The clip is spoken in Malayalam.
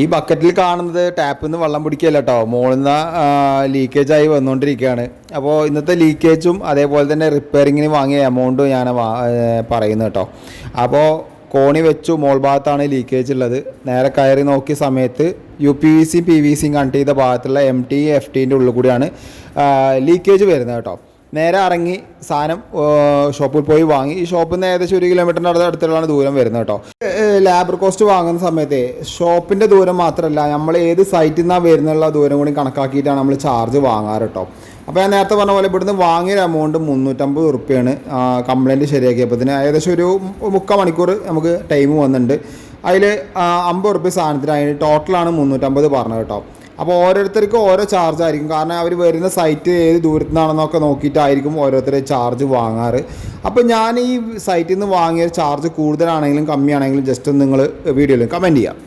ഈ ബക്കറ്റിൽ കാണുന്നത് ടാപ്പിൽ നിന്ന് വെള്ളം പിടിക്കുകയല്ല കേട്ടോ, മുകളിൽ നിന്ന് ലീക്കേജായി വന്നുകൊണ്ടിരിക്കുകയാണ്. അപ്പോൾ ഇന്നത്തെ ലീക്കേജും അതേപോലെ തന്നെ റിപ്പയറിങ്ങിന് വാങ്ങിയ എമൗണ്ടും ഞാൻ പറയുന്നത് കേട്ടോ. അപ്പോൾ കോണി വെച്ചു, മോൾ ഭാഗത്താണ് ലീക്കേജ് ഉള്ളത്. നേരെ കയറി നോക്കിയ സമയത്ത് UPVC PVC കണക്ട് ചെയ്ത ഭാഗത്തുള്ള MT FTൻ്റെ ഉള്ളിൽ കൂടിയാണ് ലീക്കേജ് വരുന്നത് കേട്ടോ. നേരെ ഇറങ്ങി സാധനം ഷോപ്പിൽ പോയി വാങ്ങി. ഈ ഷോപ്പിൽ നിന്ന് ഏകദേശം 1 കിലോമീറ്ററിൻ്റെ അടുത്തുള്ളതാണ് ദൂരം വരുന്നത് കേട്ടോ. ലേബർ കോസ്റ്റ് വാങ്ങുന്ന സമയത്ത് ഷോപ്പിൻ്റെ ദൂരം മാത്രമല്ല, നമ്മൾ ഏത് സൈറ്റിൽ നിന്നാണ് വരുന്നുള്ള ദൂരം കൂടി കണക്കാക്കിയിട്ടാണ് നമ്മൾ ചാർജ് വാങ്ങാറ് കേട്ടോ. അപ്പോൾ ഞാൻ നേരത്തെ പറഞ്ഞ പോലെ ഇവിടുന്ന് വാങ്ങിയ എമൗണ്ട് 350 റുപ്യാണ്. കംപ്ലയിൻറ്റ് ശരിയാക്കിയപ്പോൾ ഏകദേശം ഒരു 3/4 മണിക്കൂർ നമുക്ക് ടൈം വന്നിട്ടുണ്ട്. അതിൽ 50 റുപ്യ സാധനത്തിന് അതിന് ടോട്ടലാണ് 350 പറഞ്ഞത് കേട്ടോ. അപ്പോൾ ഓരോരുത്തർക്കും ഓരോ ചാർജ് ആയിരിക്കും, കാരണം അവർ വരുന്ന സൈറ്റ് ഏത് ദൂരത്തു നിന്നാണെന്നൊക്കെ നോക്കിയിട്ടായിരിക്കും ഓരോരുത്തർ ചാർജ് വാങ്ങാറ്. അപ്പോൾ ഞാൻ ഈ സൈറ്റിൽ നിന്ന് വാങ്ങിയ ചാർജ് കൂടുതലാണെങ്കിലും കമ്മിയാണെങ്കിലും ജസ്റ്റ് നിങ്ങൾ വീഡിയോയിൽ കമൻറ്റ് ചെയ്യാം.